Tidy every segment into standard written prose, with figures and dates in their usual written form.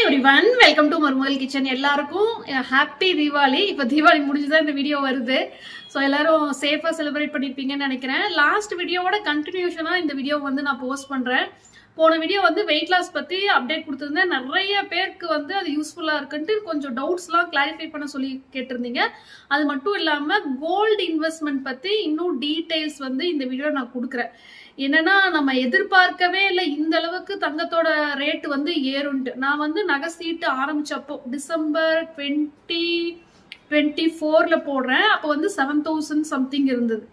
everyone, welcome to Marmugal Kitchen. எல்லாருக்கும் happy Diwali. இப்ப Diwali முடிஞ்சதா இந்த வீடியோ வருது. சோ எல்லாரும் சேஃபா செலிப்ரேட் பண்ணிருப்பீங்கன்னு நினைக்கிறேன். லாஸ்ட் வீடியோவோட கண்டினியூஷனா இந்த வீடியோ வந்து நான் போஸ்ட் பண்றேன். போன வீடியோ வந்து வெயிட் லாஸ் பத்தி அப்டேட் கொடுத்திருந்தேன். நிறைய பேருக்கு வந்து அது யூஸ்ஃபுல்லா இருக்குன்னு கொஞ்சம் டவுட்ஸ்லாம் கிளாரிஃபை பண்ண சொல்லி கேட்டிருந்தீங்க. அது மட்டும் இல்லாம கோல்டு இன்வெஸ்ட்மெண்ட் பத்தி இன்னும் டீடைல்ஸ் வந்து இந்த வீடியோ நான் கொடுக்குறேன். என்னன்னா நம்ம எதிர்பார்க்கவே இல்லை இந்த அளவுக்கு தங்கத்தோட ரேட் வந்து ஏறும்ட்டு. நான் வந்து நகை சீட்டு ஆரம்பிச்சப்போ டிசம்பர் 2024 போடுறேன். அப்போ வந்து 7,000 சம்திங் இருந்தது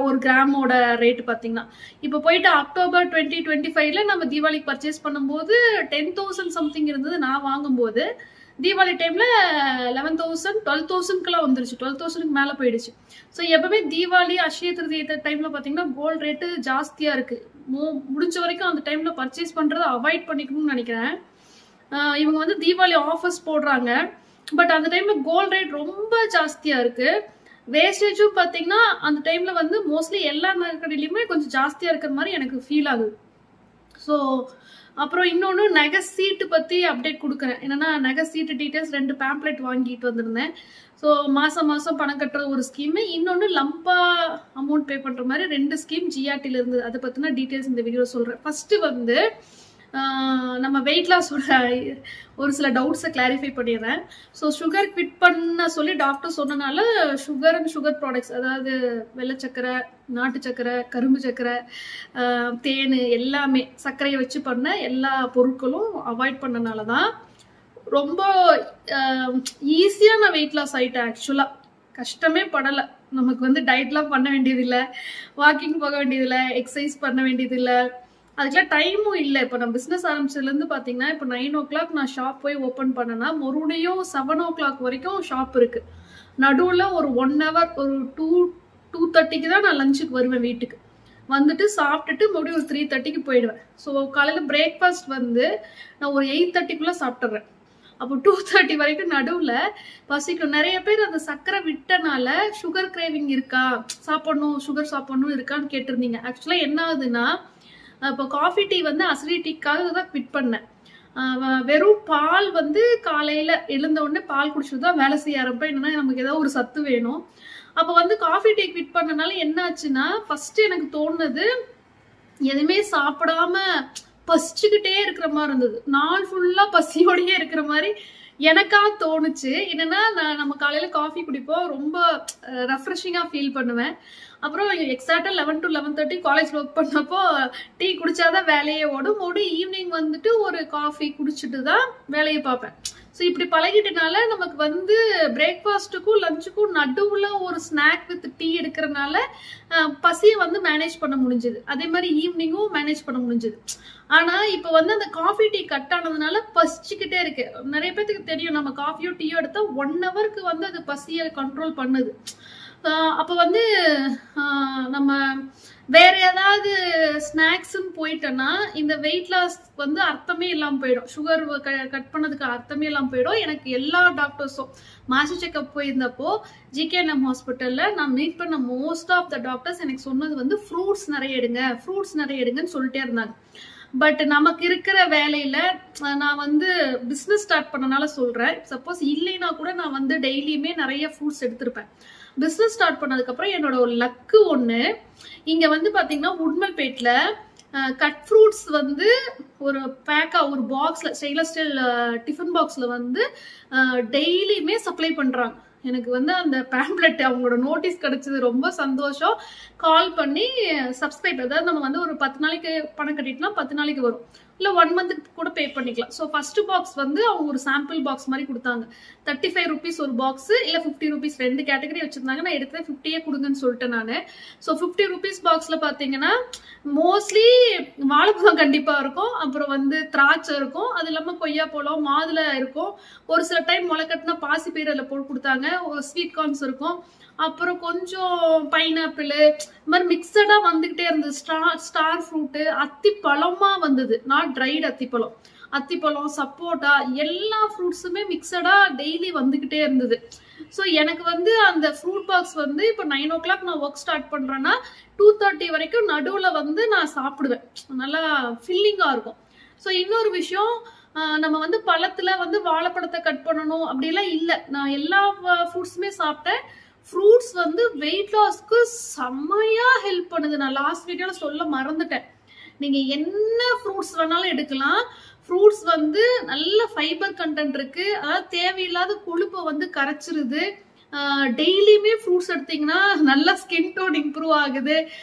ஒரு கிராமோட ரேட் பாத்தீங்கன்னா. இப்ப போயிட்டு அக்டோபர் 2025 நம்ம தீபாவளிக்கு பர்ச்சேஸ் பண்ணும்போது 10,000 சம்திங் இருந்தது. நான் வாங்கும்போது தீபாவளி டைம்ல 11,000 12,000 வந்துருச்சு. 12,000 மேல போயிடுச்சு. ஸோ எப்பவுமே தீபாவளி அக்ஷய திருதியை டைம்ல பாத்தீங்கன்னா கோல்டு ரேட்டு ஜாஸ்தியா இருக்கு. முடிஞ்ச வரைக்கும் அந்த டைம்ல பர்ச்சேஸ் பண்றதை அவாய்ட் பண்ணிக்கணும்னு நினைக்கிறேன். இவங்க வந்து தீபாவளி ஆஃபர்ஸ் போடுறாங்க. பட் அந்த டைம்ல கோல்டு ரேட் ரொம்ப ஜாஸ்தியா இருக்கு. வேஸ்டேஜும் பாத்தீங்கன்னா அந்த டைம்ல வந்து மோஸ்ட்லி எல்லா நகைக்கடையிலுமே கொஞ்சம் ஜாஸ்தியா இருக்கிற மாதிரி எனக்கு ஃபீல் ஆகுது. ஸோ அப்புறம் இன்னொன்று நகை சீட்டு பத்தி அப்டேட் கொடுக்குறேன். என்னன்னா நகை சீட்டு டீட்டெயில்ஸ் 2 பேம்ப்ளெட் வாங்கிட்டு வந்திருந்தேன். ஸோ மாசம் பணம் கட்டுறது ஒரு ஸ்கீம், இன்னொன்று லம்பா அமௌண்ட் பே பண்ற மாதிரி 2 ஸ்கீம் ஜிஆர்டில இருந்தது. அதை பத்தின டீட்டெயில்ஸ் இந்த வீடியோ சொல்றேன். ஃபர்ஸ்ட் வந்து நம்ம வெயிட் லாஸோட ஒரு சில டவுட்ஸை கிளாரிஃபை பண்ணிடுறேன். ஸோ சுகர் குவிட் பண்ண சொல்லி டாக்டர் சொன்னனால சுகர் அண்ட் சுகர் ப்ராடக்ட்ஸ், அதாவது வெள்ளை சக்கரை, நாட்டு சக்கரை, கரும்பு சக்கரை, தேன், எல்லாமே சர்க்கரையை வச்சு பண்ண எல்லா பொருட்களும் அவாய்ட் பண்ணனால தான் ரொம்ப ஈஸியா நான் வெயிட் லாஸ் ஆயிட்டேன். ஆக்சுவலா கஷ்டமே படலை. நமக்கு வந்து டயட்லாம் பண்ண வேண்டியதில்லை, வாக்கிங் போக வேண்டியதில்லை, எக்ஸசைஸ் பண்ண வேண்டியதில்லை, அதுக்கெல்லாம் டைமும் இல்லை. இப்போ நான் பிஸ்னஸ் ஆரம்பிச்சதுலேருந்து பார்த்தீங்கன்னா இப்போ 9 o'clock நான் ஷாப் போய் ஓப்பன் பண்ணேன்னா மறுபடியும் 7 o'clock வரைக்கும் ஷாப் இருக்கு. நடுவில் ஒரு 1 hour ஒரு 2:30 தான் நான் லஞ்சுக்கு வருவேன். வீட்டுக்கு வந்துட்டு சாப்பிட்டுட்டு மறுபடியும் ஒரு 3:30 போயிடுவேன். ஸோ காலையில் பிரேக்ஃபாஸ்ட் வந்து நான் ஒரு 8:30 சாப்பிட்டுறேன். அப்போ 2:30 வரைக்கும் நடுவில் பசிக்கும். நிறைய பேர் அந்த சர்க்கரை விட்டனால சுகர் கிரேவிங் இருக்கா, சாப்பிடணும், சுகர் சாப்பிடணும் இருக்கான்னு கேட்டிருந்தீங்க. ஆக்சுவலாக என்ன ஆகுதுன்னா இப்போ காஃபி டீ வந்து அசிடிட்டிக்காக தான் குவிட் பண்ணேன். வெறும் பால் வந்து காலையில எழுந்த உடனே பால் குடிச்சிட்டு தான் வேலை செய்ய ஆரம்பிப்பேன். என்னன்னா நமக்கு ஏதோ ஒரு சத்து வேணும். அப்போ வந்து காஃபி டீ குவிட் பண்ணனால என்ன ஆச்சுன்னா ஃபர்ஸ்ட் எனக்கு தோணுது எதுவுமே சாப்பிடாம பசிச்சுக்கிட்டே இருக்கிற மாதிரி இருந்தது. நாள் ஃபுல்லா பசியோடயே இருக்கிற மாதிரி எனக்கா தோணுச்சு. என்னன்னா நம்ம காலையில காஃபி குடிப்போம், ரொம்ப ரெஃப்ரெஷிங்கா ஃபீல் பண்ணுவேன். அப்புறம் எக்ஸாக்டா 11 to 11:30 காலேஜ்ல ஒர்க் பண்ணப்போ டீ குடிச்சாதான் வேலையே ஓடும். ஈவினிங் வந்துட்டு ஒரு காஃபி குடிச்சிட்டு தான் வேலையை பார்ப்பேன். ஸோ இப்படி பழகிட்டனால நமக்கு வந்து பிரேக்ஃபாஸ்ட்டுக்கும் லஞ்சுக்கும் நடுவுல ஒரு ஸ்நாக் வித் டீ எடுக்கிறதுனால பசியை வந்து மேனேஜ் பண்ண முடிஞ்சது. அதே மாதிரி ஈவினிங்கும் மேனேஜ் பண்ண முடிஞ்சது. ஆனா இப்ப வந்து அந்த காஃபி டீ கட் ஆனதுனால பசிச்சுக்கிட்டே இருக்கு. நிறைய பேருக்கு தெரியும் நம்ம காஃபியோ டீயோ எடுத்தா 1 hourக்கு வந்து அது பசியை கண்ட்ரோல் பண்ணுது. அப்ப வந்து நம்ம வேற ஏதாவது ஸ்நாக்ஸ்ன்னு போயிட்டோன்னா இந்த வெயிட் லாஸ் வந்து அர்த்தமே இல்லாம போயிடும். சுகர் கட் பண்ணதுக்கு அர்த்தமே இல்லாம போயிடும். எனக்கு எல்லா டாக்டர்ஸும் மாசி செக்அப் போயிருந்தப்போ ஜிகேஎன்எம் ஹாஸ்பிட்டல்ல நான் மீட் பண்ண மோஸ்ட் ஆஃப் த டாக்டர்ஸ் எனக்கு சொன்னது வந்து ஃப்ரூட்ஸ் நிறைய எடுங்க, ஃப்ரூட்ஸ் நிறைய எடுங்கன்னு சொல்லிட்டே இருந்தாங்க. பட் நமக்கு இருக்கிற வேலையில நான் வந்து பிஸ்னஸ் ஸ்டார்ட் பண்ணனால சொல்றேன். சப்போஸ் இல்லைன்னா கூட நான் வந்து டெய்லியுமே நிறைய ஃப்ரூட்ஸ் எடுத்திருப்பேன். பிஸ்னஸ் ஸ்டார்ட் பண்ணதுக்கு அப்புறம் என்னோட ஒரு லக்கு ஒண்ணு, இங்க வந்து பாத்தீங்கன்னா உட்மல்பேட்ல கட் ஃப்ரூட்ஸ் வந்து ஒரு பேக்கா ஒரு பாக்ஸ்ல ஸ்டெயின்லெஸ் ஸ்டீல் டிஃபன் பாக்ஸ்ல வந்து டெய்லியுமே சப்ளை பண்றாங்க. எனக்கு வந்து அந்த பேம்ப்ளெட் அவங்களோட நோட்டீஸ் கிடைச்சது, ரொம்ப சந்தோஷம். கால் பண்ணி சப்ஸ்கிரைப், அதாவது நம்ம வந்து ஒரு 10 நாளைக்கு பணம் கட்டிட்டோம்னா 10 நாளைக்கு வரும், இல்லை 1 month கூட பே பண்ணிக்கலாம். ஸோ ஃபர்ஸ்ட் பாக்ஸ் வந்து அவங்க ஒரு சாம்பிள் பாக்ஸ் மாதிரி கொடுத்தாங்க. 35 rupees ஒரு பாக்ஸ், இல்லை 50 rupees 2 கேட்டகரி வச்சிருந்தாங்க. நான் எடுத்தேன் 50 கொடுங்கன்னு சொல்லிட்டேன் நான். ஸோ 50 rupees பாக்ஸ்ல பாத்தீங்கன்னா மோஸ்ட்லி வாழைப்பழம் கண்டிப்பா இருக்கும், அப்புறம் வந்து திராட்சை இருக்கும், அது இல்லாம கொய்யா பழம், மாதுளை இருக்கும், ஒரு சில டைம் முளைக்கட்டினா பாசி பயிர் அதில் போட்டு கொடுத்தாங்க, ஒரு ஸ்வீட் கார்ன்ஸ் இருக்கும், அப்புறம் கொஞ்சம் பைனாப்பிள், இந்த மாதிரி மிக்சடா வந்துகிட்டே இருந்தது. ஸ்டார் ஃப்ரூட்டு, அத்திப்பழமா வந்தது, நாட் ட்ரைடு அத்திப்பழம், அத்திப்பழம், சப்போட்டா, எல்லா ஃப்ரூட்ஸுமே மிக்சடா டெய்லி வந்துகிட்டே இருந்தது. ஸோ எனக்கு வந்து அந்த ஃப்ரூட் பாக்ஸ் வந்து இப்போ 9 o'clock நான் ஒர்க் ஸ்டார்ட் பண்றேன்னா 2:30 வரைக்கும் நடுவில் வந்து நான் சாப்பிடுவேன். நல்லா ஃபில்லிங்கா இருக்கும். ஸோ இன்னொரு விஷயம், நம்ம வந்து பழத்துல வந்து வாழைப்பழத்தை கட் பண்ணணும் அப்படிலாம் இல்லை. நான் எல்லா ஃப்ரூட்ஸுமே சாப்பிட்டேன். ஃப்ரூட்ஸ் வந்து வெயிட் லாஸ்க்கு செம்மையா ஹெல்ப் பண்ணுது. நான் லாஸ்ட் வீடியோல சொல்ல மறந்துட்டேன். நீங்க என்ன ஃப்ரூட்ஸ் வேணாலும் எடுக்கலாம். ஃப்ரூட்ஸ் வந்து நல்ல ஃபைபர் கண்டென்ட் இருக்கு. அதாவது தேவையில்லாத கொழுப்பை வந்து கரைச்சிருது. டெய்லியுமே ஃப்ரூட்ஸ் எடுத்தீங்கன்னா நல்லா ஸ்கின் டோன் இம்ப்ரூவ் ஆகுது.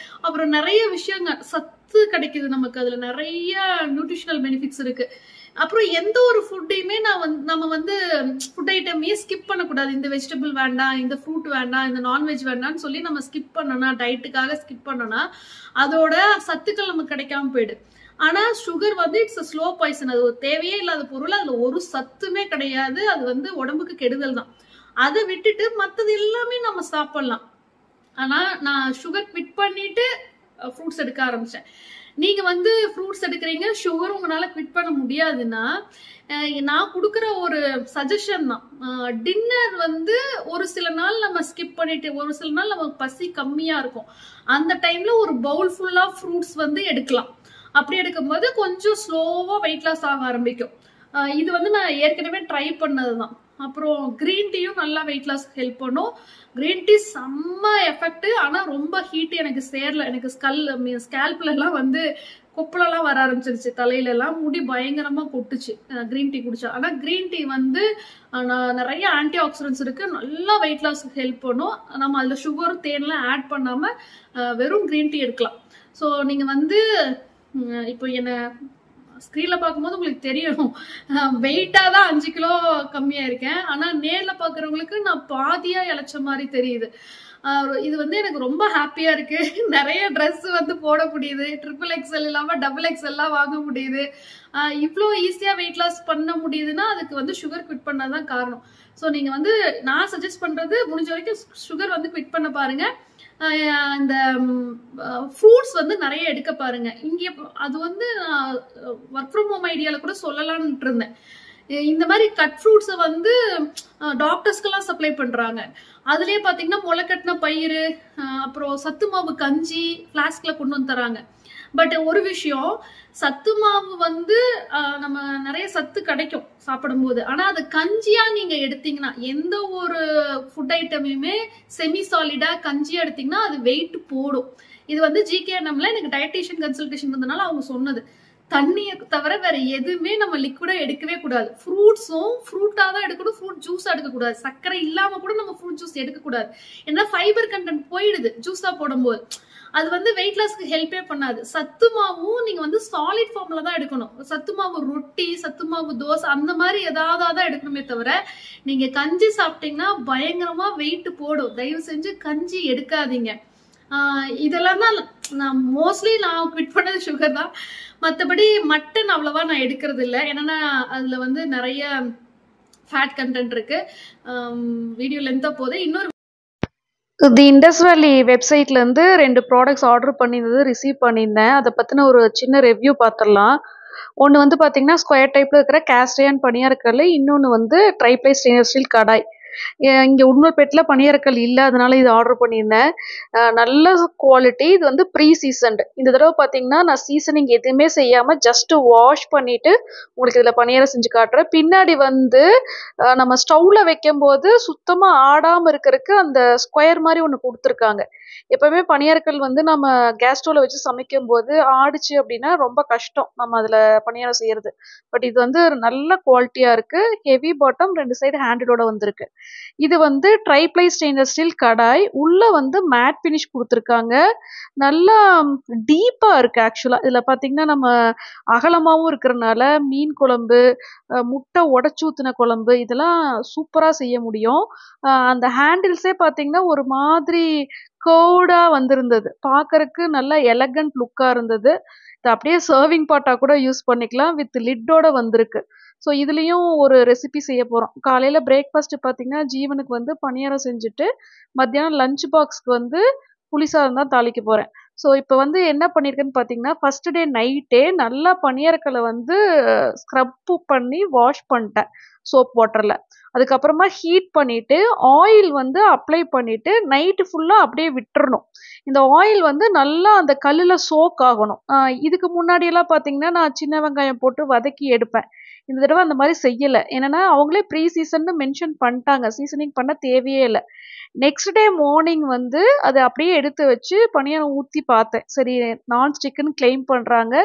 அப்புறம் நிறைய விஷயங்கள் சத்து கிடைக்குது நமக்கு. அதுல நிறைய நியூட்ரிஷனல் பெனிஃபிட்ஸ் இருக்கு. அப்புறம் எந்த ஒரு ஃபுட்டையுமே நம்ம வந்து ஃபுட் ஐட்டமையே ஸ்கிப் பண்ணக்கூடாது. இந்த வெஜிடபிள் வேண்டாம், இந்த ஃப்ரூட் வேண்டாம், இந்த நான்வெஜ் வேண்டாம்னு சொல்லி நம்ம ஸ்கிப் பண்ணோம்னா, டயட்டுக்காக ஸ்கிப் பண்ணோம்னா அதோட சத்துக்கள் நமக்கு கிடைக்காம போயிடு. ஆனா சுகர் வந்து இட்ஸ் ஸ்லோ பாய்சன். அது ஒரு தேவையே இல்லாத பொருள். அதுல ஒரு சத்துமே கிடையாது. அது வந்து உடம்புக்கு கெடுதல் தான். அதை விட்டுட்டு மற்றது எல்லாமே நம்ம சாப்பிடலாம். ஆனா நான் சுகர் குவிட் பண்ணிட்டு ஃப்ரூட்ஸ் எடுக்க ஆரம்பிச்சேன். நீங்க வந்து ஃப்ரூட்ஸ் எடுக்கிறீங்க, சுகர் உங்களால குவிட் பண்ண முடியாதுன்னா நான் கொடுக்குற ஒரு சஜஷன் தான். டின்னர் வந்து ஒரு சில நாள் நம்ம ஸ்கிப் பண்ணிட்டு, ஒரு சில நாள் நமக்கு பசி கம்மியா இருக்கும். அந்த டைம்ல ஒரு பவுல் ஃபுல்லா ஃப்ரூட்ஸ் வந்து எடுக்கலாம். அப்படி எடுக்கும்போது கொஞ்சம் ஸ்லோவா வெயிட் லாஸ் ஆக ஆரம்பிக்கும். இது வந்து நான் ஏற்கனவே ட்ரை பண்ணதுதான். அப்புறம் கிரீன் டீயும் நல்லா வெயிட் லாஸ் ஹெல்ப் பண்ணும். கிரீன் டீ செம்ம எஃபெக்ட். ஆனா ரொம்ப ஹீட் எனக்கு சேரல. எனக்கு ஸ்கேல்ப்ல எல்லாம் வந்து கொப்பளெல்லாம் வர ஆரம்பிச்சிருச்சு. தலையில எல்லாம் முடி பயங்கரமா கொட்டுச்சு கிரீன் டீ குடிச்சா. ஆனா கிரீன் டீ வந்து நிறைய ஆன்டி ஆக்சிடென்ட்ஸ் இருக்கு. நல்லா வெயிட் லாஸ் ஹெல்ப் பண்ணும். நம்ம அதுல சுகர் தேன்லாம் ஆட் பண்ணாம வெறும் கிரீன் டீ எடுக்கலாம். ஸோ நீங்க வந்து இப்போ என்ன ஸ்கிரீன்ல பார்க்கும்போது உங்களுக்கு தெரியும், வெயிட்டா தான் 5 கிலோ கம்மியா இருக்கேன். ஆனா நேர்ல பாக்குறவங்களுக்கு நான் பாதியா இழைச்ச மாதிரி தெரியுது. இது வந்து எனக்கு ரொம்ப ஹாப்பியா இருக்கு. நிறைய ட்ரெஸ் வந்து போட முடியுது. XXL இல்லாம XXL எல்லாம் வாங்க முடியுது. இவ்வளோ ஈஸியா வெயிட் லாஸ் பண்ண முடியுதுன்னா அதுக்கு வந்து சுகர் குவிட் பண்ணாதான் காரணம். ஸோ நீங்க வந்து நான் சஜஸ்ட் பண்றது முடிஞ்ச வரைக்கும் சுகர் வந்து குவிட் பண்ண பாருங்க. இந்த ஃப்ரூட்ஸ் வந்து நிறைய எடுக்க பாருங்க. இங்கே அது வந்து ஒர்க் ஃப்ரம் ஹோம் ஐடியால கூட சொல்லலாம்னு இருந்தேன். இந்த மாதிரி கட் ஃப்ரூட்ஸை வந்து டாக்டர்ஸ்க்கெல்லாம் சப்ளை பண்றாங்க. அதுலயே பாத்தீங்கன்னா முளைக்கட்டின பயிறு, அப்புறம் சத்து மாவு கஞ்சி பிளாஸ்க்ல கொண்டு வந்து தராங்க. பட் ஒரு விஷயம், சத்து மாவு வந்து நம்ம நிறைய சத்து கிடைக்கும் சாப்பிடும் போது. ஆனா அது கஞ்சியா நீங்க எடுத்தீங்கன்னா, எந்த ஒரு ஃபுட் ஐட்டமையுமே செமி சாலிடா கஞ்சியா எடுத்தீங்கன்னா அது வெயிட் போடும். இது வந்து GKNMல எனக்கு டயட்டீஷியன் கன்சல்டேஷன் இருந்தனால அவங்க சொன்னது. தண்ணியை தவிர வேற எதுவுமே நம்ம லிக்விடா எடுக்கவே கூடாது. ஃப்ரூட்ஸும் ஃப்ரூட்டா தான் எடுக்கணும், ஃப்ரூட் ஜூஸா எடுக்கக்கூடாது. சர்க்கரை இல்லாம கூட நம்ம ஃப்ரூட் ஜூஸ் எடுக்கக்கூடாது. ஏன்னா ஃபைபர் கண்டென்ட் போயிடுது ஜூஸா போடும்போது. அது வந்து வெயிட் லாஸ்க்கு ஹெல்ப்பே பண்ணாது. சத்து மாவும் நீங்க வந்து சாலிட் ஃபார்ம்ல தான் எடுக்கணும். சத்து மாவு ரொட்டி, சத்து மாவு தோசை அந்த மாதிரி ஏதாவது தான் எடுக்கணுமே தவிர நீங்க கஞ்சி சாப்பிட்டீங்கன்னா பயங்கரமா வெயிட் போடும். தயவு செஞ்சு கஞ்சி எடுக்காதீங்க. இதெல்லாம் தான் நான் மோஸ்ட்லி நான் குவிட் பண்ணது சுகர் தான். மற்றபடி மட்டன் அவ்வளவா நான் எடுக்கிறது இல்லை. ஏன்னா அதுல வந்து நிறைய ஃபேட் கண்டென்ட் இருக்கு. வீடியோ லென்த்தா போகுது. இன்னொரு தி இண்டஸ் வேலி வெப்சைட்ல இருந்து 2 ப்ராடக்ட்ஸ் ஆர்டர் பண்ணியிருந்தது ரிசீவ் பண்ணியிருந்தேன். அதை பத்தின ஒரு சின்ன ரிவ்யூ பார்த்துடலாம். ஒன்று வந்து பார்த்தீங்கன்னா ஸ்கொயர் டைப்ல இருக்கிற கேஸ்ட் அயர்ன் பனியாரக்கல், இன்னொன்று வந்து ட்ரைப்ளை ஸ்டெயின்லெஸ் ஸ்டீல் கடாய். இங்கே உடுமல்பேட்டில் பனியாரக்கல் இல்லை, அதனால இது ஆர்டர் பண்ணியிருந்தேன். நல்ல குவாலிட்டி. இது வந்து ப்ரீ சீசன்டு. இந்த தடவை பார்த்தீங்கன்னா நான் சீசனிங் எதுவுமே செய்யாமல் ஜஸ்ட் வாஷ் பண்ணிட்டு உங்களுக்கு இதில் பனியாரம் செஞ்சு காட்டுறேன். பின்னாடி வந்து நம்ம ஸ்டவ்வில் வைக்கும்போது சுத்தமாக ஆடாமல் இருக்கிறதுக்கு அந்த ஸ்கொயர் மாதிரி ஒன்று கொடுத்துருக்காங்க. எப்பவுமே பனியாரக்கல் வந்து நம்ம கேஸ் ஸ்டவ்வில் வச்சு சமைக்கும் போது ஆடிச்சு அப்படின்னா ரொம்ப கஷ்டம் நம்ம அதில் பனியாரம் செய்யறது. பட் இது வந்து நல்ல குவாலிட்டியா இருக்கு. ஹெவி பாட்டம், 2 சைடு ஹேண்டிலோட வந்திருக்கு. இது வந்து ட்ரைப்ளை ஸ்டெயின்லெஸ் ஸ்டீல் கடாய். உள்ள வந்து மேட் பினிஷ் கொடுத்துருக்காங்க. நல்லா டீப்பா இருக்கு. ஆக்சுவலா இதுல பாத்தீங்கன்னா நம்ம அகலமாவும் இருக்கிறதுனால மீன் குழம்பு, முட்டை உடைச்சு ஊத்தின குழம்பு இதெல்லாம் சூப்பரா செய்ய முடியும். அந்த ஹேண்டில்ஸே பாத்தீங்கன்னா ஒரு மாதிரி கர்வ்டா வந்திருந்தது. பார்க்கறதுக்கு நல்ல எலகண்ட் லுக்கா இருந்தது. இது அப்படியே சர்விங் பாட்டா கூட யூஸ் பண்ணிக்கலாம். வித் லிட்டோட வந்திருக்கு. ஸோ இதுலேயும் ஒரு ரெசிபி செய்ய போகிறோம். காலையில் பிரேக்ஃபாஸ்ட் பார்த்தீங்கன்னா ஜீவனுக்கு வந்து பணியாரம் செஞ்சுட்டு மத்தியானம் லஞ்ச் பாக்ஸ்க்கு வந்து புளிசாதம் தான் தாளிக்க போகிறேன். ஸோ இப்போ வந்து என்ன பண்ணியிருக்கேன்னு பார்த்தீங்கன்னா ஃபர்ஸ்ட் டே நைட்டே நல்லா பனியாரக்கல்லை வந்து ஸ்க்ரப் பண்ணி வாஷ் பண்ணிட்டேன் சோப் வாட்டரில். அதுக்கப்புறமா ஹீட் பண்ணிவிட்டு ஆயில் வந்து அப்ளை பண்ணிவிட்டு நைட்டு ஃபுல்லாக அப்படியே விட்டுறணும். இந்த ஆயில் வந்து நல்லா அந்த கல்லில் சோக் ஆகணும். இதுக்கு முன்னாடியெல்லாம் பார்த்தீங்கன்னா நான் சின்ன வெங்காயம் போட்டு வதக்கி எடுப்பேன். இந்த தடவை அந்த மாதிரி செய்யலை. என்னன்னா அவங்களே ப்ரீ சீசன்னு மென்ஷன் பண்ணிட்டாங்க, சீசனிங் பண்ண தேவையே இல்லை. நெக்ஸ்ட் டே மார்னிங் வந்து அதை அப்படியே எடுத்து வச்சு பணியாரம் ஊற்றி பார்த்தேன். சரி நான்ஸ்டிக்குன்னு கிளைம் பண்ணுறாங்க,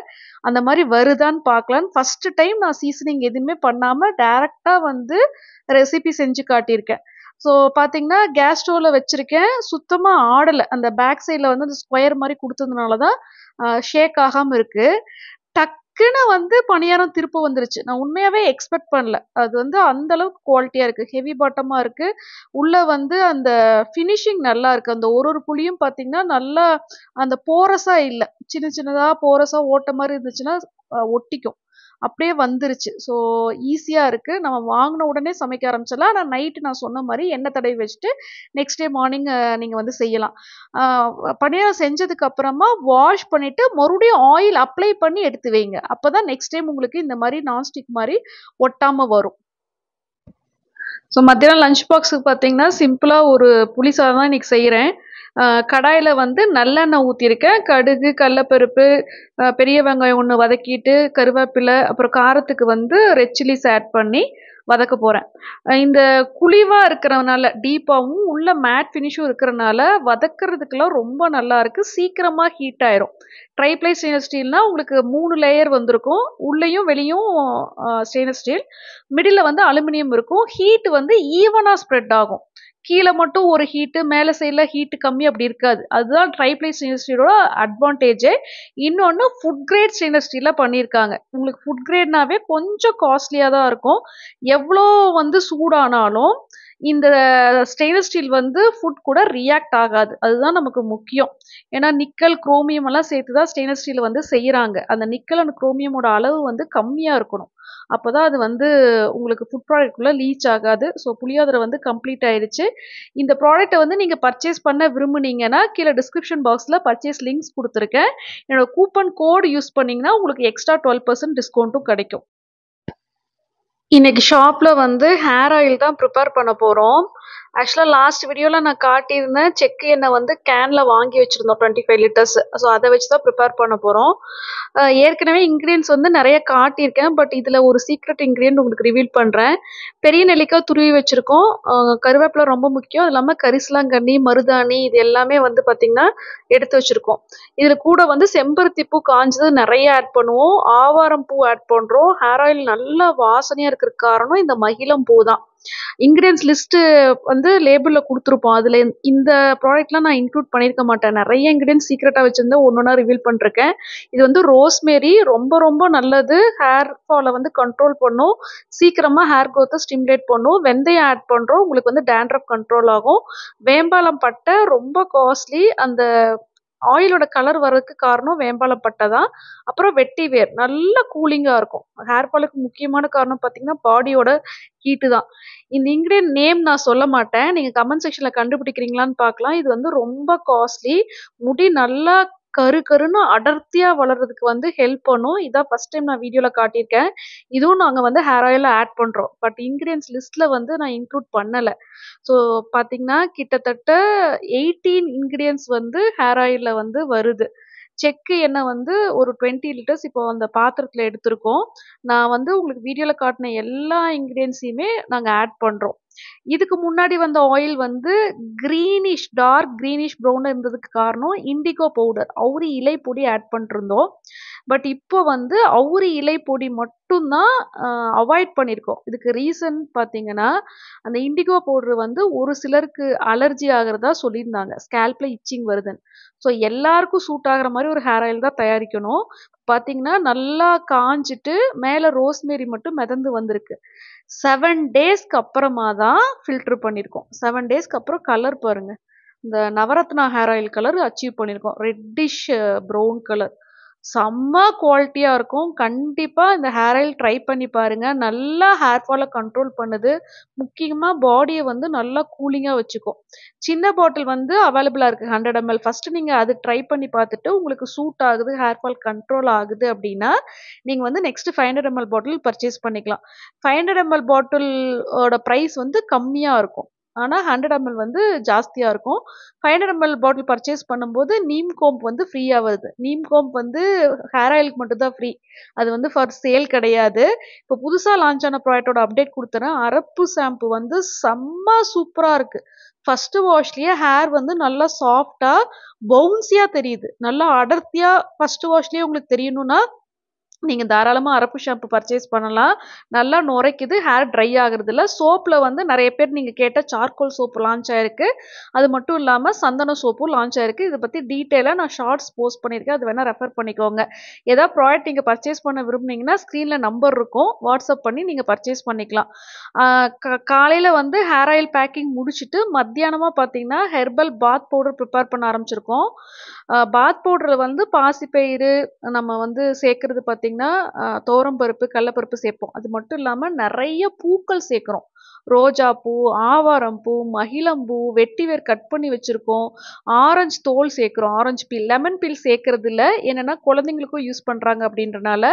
அந்த மாதிரி வருதான்னு பார்க்கலான்னு ஃபர்ஸ்ட் டைம் நான் சீசனிங் எதுவுமே பண்ணாமல் டைரெக்டாக வந்து ரெசிபி செஞ்சு காட்டியிருக்கேன். ஸோ பார்த்தீங்கன்னா கேஸ் ஸ்டவ்வில் வச்சுருக்கேன், சுத்தமாக ஆடலை. அந்த பேக் சைடில் வந்து அந்த ஸ்கொயர் மாதிரி கொடுத்ததுனால தான் ஷேக் ஆகாமல் இருக்குது. டக்குன்னு வந்து பணியாரம் திருப்ப வந்துருச்சு. நான் உண்மையாகவே எக்ஸ்பெக்ட் பண்ணல. அது வந்து அந்த அளவுக்கு குவாலிட்டியாக இருக்குது, ஹெவி பாட்டமாக இருக்குது. உள்ளே வந்து அந்த ஃபினிஷிங் நல்லா இருக்குது. அந்த ஒரு ஒரு புளியும் பார்த்தீங்கன்னா நல்லா அந்த போரஸாக இல்லை, சின்ன சின்னதாக போரஸாக ஓட்ட மாதிரி இருந்துச்சுன்னா ஒட்டிக்கும், அப்படியே வந்துருச்சு. ஸோ ஈஸியாக இருக்குது, நம்ம வாங்கின உடனே சமைக்க ஆரம்பிச்சிடலாம். ஆனால் நைட்டு நான் சொன்ன மாதிரி எண்ணெய் தடவி வச்சுட்டு நெக்ஸ்ட் டே மார்னிங் நீங்கள் வந்து செய்யலாம். பணியாரம் செஞ்சதுக்கு அப்புறமா வாஷ் பண்ணிவிட்டு மறுபடியும் ஆயில் அப்ளை பண்ணி எடுத்து வைங்க. அப்போ தான் நெக்ஸ்ட் டைம் உங்களுக்கு இந்த மாதிரி நான்ஸ்டிக் மாதிரி ஒட்டாமல் வரும். ஸோ மத்தியானம் லஞ்ச் பாக்ஸுக்கு பார்த்தீங்கன்னா சிம்பிளாக ஒரு புளி சாதம் தான் இன்றைக்கி செய்கிறேன். கடாயில் வந்து நல்லெண்ணெய் ஊற்றிருக்கேன், கடுகு, கடலப்பருப்பு, பெரிய வெங்காயம் ஒன்று வதக்கிட்டு, கருவேப்பிலை, அப்புறம் காரத்துக்கு வந்து ரெட் சில்லிஸ் ஆட் பண்ணி வதக்க போகிறேன். இந்த குழிவாக இருக்கிறதுனால, டீப்பாகவும் உள்ள மேட் ஃபினிஷும் இருக்கிறனால வதக்கிறதுக்கெல்லாம் ரொம்ப நல்லா இருக்குது, சீக்கிரமாக ஹீட் ஆயிரும். ட்ரைப்ளை ஸ்டெயின்லெஸ் ஸ்டீல்னால் உங்களுக்கு 3 லேயர் வந்திருக்கும், உள்ளேயும் வெளியும் ஸ்டெயின்லெஸ் ஸ்டீல், மிடில் வந்து அலுமினியம் இருக்கும். ஹீட் வந்து ஈவனாக ஸ்ப்ரெட் ஆகும், கீழே மட்டும் ஒரு ஹீட்டு, மேலே சைடில் ஹீட்டு கம்மி அப்படி இருக்காது. அதுதான் ட்ரைப்ளை ஸ்டெயின்லெஸ் ஸ்டீலோட அட்வான்டேஜே. இன்னொன்று ஃபுட் கிரேட் ஸ்டெயின்லெஸ் ஸ்டீலில் பண்ணியிருக்காங்க. உங்களுக்கு ஃபுட் கிரேட்னாவே கொஞ்சம் காஸ்ட்லியாக தான் இருக்கும். எவ்வளோ வந்து சூடானாலும் இந்த ஸ்டெயின்லெஸ் ஸ்டீல் வந்து ஃபுட் கூட ரியாக்ட் ஆகாது, அதுதான் நமக்கு முக்கியம். ஏன்னா நிக்கல், குரோமியம் எல்லாம் சேர்த்து தான் ஸ்டெயின்லெஸ் ஸ்டீல் வந்து செய்கிறாங்க. அந்த நிக்கல் அண்ட் குரோமியமோட அளவு வந்து கம்மியாக இருக்கணும், அப்போ தான் அது வந்து உங்களுக்கு ஃபுட் ப்ராடக்ட்குள்ளே லீச் ஆகாது. ஸோ புளியோதரை வந்து கம்ப்ளீட் ஆயிடுச்சு. இந்த ப்ராடக்ட்டை வந்து நீங்கள் பர்ச்சேஸ் பண்ண விரும்புனீங்கன்னா கீழே டிஸ்கிரிப்ஷன் பாக்ஸில் பர்ச்சேஸ் லிங்க்ஸ் கொடுத்துருக்கேன். என்னோட கூப்பன் கோடு யூஸ் பண்ணிங்கன்னா உங்களுக்கு எக்ஸ்ட்ரா 12% டிஸ்கவுண்ட்டும் கிடைக்கும். இன்னைக்கு ஷாப்பில் வந்து ஹேர் ஆயில் தான் ப்ரிப்பேர் பண்ண போகிறோம். ஆக்சுவலாக லாஸ்ட் வீடியோவில் நான் காட்டியிருந்தேன், செக்கு எண்ணெய் வந்து கேனில் வாங்கி வச்சுருந்தோம் 25 லிட்டர்ஸ். ஸோ அதை வச்சு தான் ப்ரிப்பேர் பண்ண போகிறோம். ஏற்கனவே இன்க்ரீடியன்ஸ் வந்து நிறைய காட்டியிருக்கேன், பட் இதில் ஒரு சீக்ரெட் இன்க்ரீடியன்ட் உங்களுக்கு ரிவீல் பண்ணுறேன். பெரிய நெல்லிக்காய் துருவி வச்சுருக்கோம், கருவேப்பிலை ரொம்ப முக்கியம், அது இல்லாமல் கரிசலாங்கண்ணி, மருதாணி, இது எல்லாமே வந்து பார்த்திங்கன்னா எடுத்து வச்சுருக்கோம். இதில் கூட வந்து செம்பருத்தி பூ காஞ்சது நிறைய ஆட் பண்ணுவோம், ஆவாரம் பூ ஆட் பண்ணுறோம். ஹேர் ஆயில் நல்லா வாசனையாக இருக்கிற காரணம் இந்த மகிழம் பூ தான். இன்க்ரீடியன்ஸ் லிஸ்ட்டு வந்து லேபிளில் கொடுத்துருப்போம், அதில் இந்த ப்ராடக்ட்லாம் நான் இன்க்ளூட் பண்ணியிருக்க மாட்டேன். நிறைய இன்க்ரீடியன்ஸ் சீக்ரெட்டாக வச்சுருந்தேன், ஒன்று ரிவீல் பண்ணிருக்கேன். இது வந்து ரோஸ்மேரி ரொம்ப ரொம்ப நல்லது, ஹேர் ஃபாலை வந்து கண்ட்ரோல் பண்ணும், சீக்கிரமாக ஹேர் க்ரோத்தை ஸ்டிமுலேட் பண்ணும். வெந்தயம் ஆட் பண்ணுறோம், உங்களுக்கு வந்து டேண்ட்ரஃப் கண்ட்ரோல் ஆகும். வேம்பாலம் பட்டை ரொம்ப காஸ்ட்லி, அந்த ஆயிலோட கலர் வர்றதுக்கு காரணம் வேம்பாலம் பட்டை தான். அப்புறம் வெட்டி வேர் நல்ல கூலிங்காக இருக்கும். ஹேர் ஃபாலுக்கு முக்கியமான காரணம் பார்த்தீங்கன்னா பாடியோட ஹீட்டு தான். இந்த இன்க்ரீடியன்ட் நேம் நான் சொல்ல மாட்டேன், நீங்கள் கமெண்ட் செக்ஷனில் கண்டுபிடிக்கிறீங்களான்னு பார்க்கலாம். இது வந்து ரொம்ப காஸ்ட்லி, முடி நல்லா கரு கருன்னு அடர்த்தியாக வளர்றதுக்கு வந்து ஹெல்ப் பண்ணும். இதான் ஃபஸ்ட் டைம் நான் வீடியோவில் காட்டியிருக்கேன். இதுவும் நாங்கள் வந்து ஹேர் ஆயிலில் ஆட் பண்ணுறோம், பட் இன்க்ரீடியன்ஸ் லிஸ்ட்டில் வந்து நான் இன்க்ளூட் பண்ணலை. ஸோ பார்த்தீங்கன்னா கிட்டத்தட்ட 18 இன்க்ரீடியன்ஸ் வந்து ஹேர் ஆயிலில் வந்து வருது. செக்கு எண்ணெய் வந்து ஒரு 20 லிட்டர்ஸ் இப்போ அந்த பாத்திரத்தில் எடுத்திருக்கோம். நான் வந்து உங்களுக்கு வீடியோவில் காட்டின எல்லா இன்க்ரீடியன்ஸையுமே நாங்கள் ஆட் பண்ணுறோம். இதுக்கு முன்னாடி வந்த ஆயில் வந்து க்ரீனிஷ், டார்க் க்ரீனிஷ் ப்ரௌன் இருந்ததுக்கு காரணம் இண்டிகோ பவுடர், அவுரி இலை பொடி ஆட் பண்ணிருந்தோம். பட் இப்போ வந்து அவுரி இலை பொடி மட்டும்தான் அவாய்ட் பண்ணியிருக்கோம். இதுக்கு ரீசன் பார்த்தீங்கன்னா அந்த இண்டிகோ பவுடர் வந்து ஒரு சிலருக்கு அலர்ஜி ஆகிறதா சொல்லியிருந்தாங்க, ஸ்கேல்பில் இச்சிங் வருதுன்னு. ஸோ எல்லாருக்கும் சூட் ஆகிற மாதிரி ஒரு ஹேர் ஆயில் தான் தயாரிக்கணும். பார்த்தீங்கன்னா நல்லா காஞ்சிட்டு மேலே ரோஸ்மேரி மட்டும் மிதந்து வந்திருக்கு. 7 டேஸ்க்கு அப்புறமா தான் ஃபில்டர் பண்ணியிருக்கோம். 7 டேஸ்க்கு அப்புறம் கலர் பாருங்கள், இந்த Navratna hair oil colour achieve பண்ணியிருக்கோம், ரெட்டிஷ் ப்ரௌன் கலர். செம்ம குவாலிட்டியாக இருக்கும். கண்டிப்பாக இந்த ஹேர் ஆயில் ட்ரை பண்ணி பாருங்கள், நல்லா ஹேர் ஃபாலை கண்ட்ரோல் பண்ணுது, முக்கியமாக பாடியை வந்து நல்லா கூலிங்காக வச்சுக்கும். சின்ன பாட்டில் வந்து அவைலபிளாக இருக்குது 100 ml. ஃபஸ்ட்டு நீங்கள் அது ட்ரை பண்ணி பார்த்துட்டு உங்களுக்கு சூட் ஆகுது, ஹேர் ஃபால் கண்ட்ரோல் ஆகுது அப்படின்னா நீங்கள் வந்து நெக்ஸ்ட்டு 500 ml பாட்டில் பர்ச்சேஸ் பண்ணிக்கலாம். 500 ml பாட்டிலோட ப்ரைஸ் வந்து கம்மியாக இருக்கும். ஆனால் 100 ml வந்து ஜாஸ்தியாக இருக்கும். 500 ml பாட்டில் பர்ச்சேஸ் பண்ணும்போது நீம் கோம்ப் வந்து ஃப்ரீயாக வருது. நீம் கோம்ப் வந்து ஹேர் ஆயிலுக்கு மட்டும் தான் ஃப்ரீ. அது வந்து ஃபார் சேல் கிடையாது. இப்போ புதுசாக லான்ச் ஆன ப்ராடக்டோட அப்டேட் கொடுத்துறேன். அரப்பு ஷாம்பு வந்து செம்ம சூப்பராக இருக்குது. ஃபர்ஸ்ட் வாஷ்லயே ஹேர் வந்து நல்லா சாஃப்டா பவுன்சியா தெரியுது. நல்லா அடர்த்தியா ஃபர்ஸ்ட் வாஷ்லயே உங்களுக்கு தெரியணும்னா நீங்க தாராளமா அரப்பு ஷாம்பு பர்ச்சேஸ் பண்ணலாம். நல்லா நுரைக்குது, ஹேர் ட்ரை ஆகுறது இல்ல. சோப்ல வந்து நிறைய பேர் நீங்க கேட்ட சார்கோல் சோப் லான்ச் ஆயிருக்கு. அது மட்டும் இல்லாம சந்தன சோப்பும் லான்ச் ஆயிருக்கு. இதை பத்தி டீட்டெயிலா நான் ஷார்ட்ஸ் போஸ்ட் பண்ணியிருக்கேன். அது வேணா ரெஃபர் பண்ணிக்கோங்க. ஏதாவது ப்ராடக்ட் நீங்க பர்ச்சேஸ் பண்ண விரும்புனீங்கன்னா ஸ்க்ரீன்ல நம்பர் இருக்கும். வாட்ஸ்அப் பண்ணி நீங்க பர்ச்சேஸ் பண்ணிக்கலாம். காலையில வந்து ஹேர் ஆயில் பேக்கிங் முடிச்சுட்டு மத்தியானமா பார்த்தீங்கன்னா ஹெர்பல் பாத் பவுடர் ப்ரிப்பேர் பண்ண ஆரம்பிச்சிருக்கோம். பாத் பவுடர்ல வந்து பாசிப்பயிறு நம்ம வந்து சேர்க்கறது பார்த்தீங்கன்னா துவரம்பருப்பு, கடலைப்பருப்பு சேர்ப்போம். அது மட்டும் இல்லாம நிறைய பூக்கள் சேர்க்கிறோம். ரோஜா பூ, ஆவாரம் பூ, மகிழம்பூ, வெட்டிவேர் கட் பண்ணி வச்சிருக்கோம். ஆரஞ்சு தோல் சேர்க்கிறோம். ஆரஞ்சு பீல், லெமன் பீல் சேர்க்கறது இல்ல. என்னன்னா குழந்தைங்களுக்கும் யூஸ் பண்றாங்க அப்படின்றனால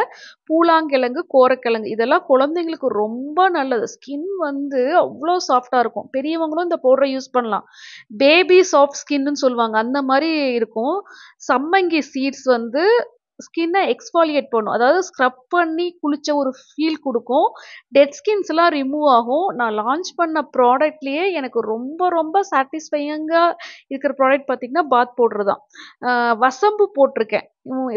பூலாங்கிழங்கு, கோரக்கிழங்கு இதெல்லாம் குழந்தைங்களுக்கு ரொம்ப நல்லது. ஸ்கின் வந்து அவ்வளோ சாஃப்டா இருக்கும். பெரியவங்களும் இந்த பவுடரை யூஸ் பண்ணலாம். பேபி சாஃப்ட் ஸ்கின்னு சொல்லுவாங்க. அந்த மாதிரி இருக்கும். சம்மங்கி சீட்ஸ் வந்து ஸ்கின்னை எக்ஸ்ஃபாலியேட் பண்ணும். அதாவது ஸ்க்ரப் பண்ணி குளிச்ச ஒரு ஃபீல் கொடுக்கும். டெட் ஸ்கின்ஸ் எல்லாம் ரிமூவ் ஆகும். நான் லான்ச் பண்ண ப்ராடக்ட்லயே எனக்கு ரொம்ப ரொம்ப சாட்டிஸ்ஃபையிங்கா இருக்கிற ப்ராடக்ட் பார்த்தீங்கன்னா பாத் பவுடர் தான். வசம்பு போட்டிருக்கேன்.